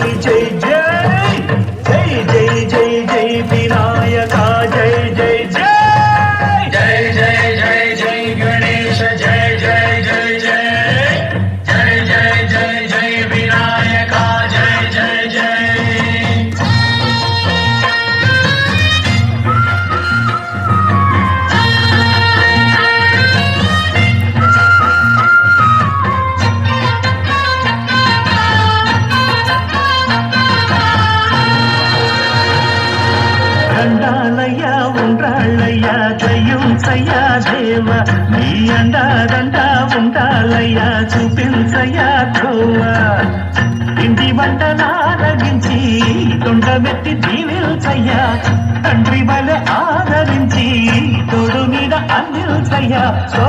జై జై జై జై జై జై వినాయక జై జై జై జై జై జై జై గణేశ జై జై జై జై జై జై జై జై వినాయక జై జై జై దండాలయ్యా ఉండ్రాళ్ళయ్యా దయ్యుంచయ్యా దేవ నీ అండాదండా ఉండాలయ్యా చూపించయ్యా ధ్రువ ఇంటి వంటలారగించి తొండమెత్తి దీవిల్చయ్యా తండ్రి వలె ఆదరించి తోడు మీద అందిల్చయ్యా ఓ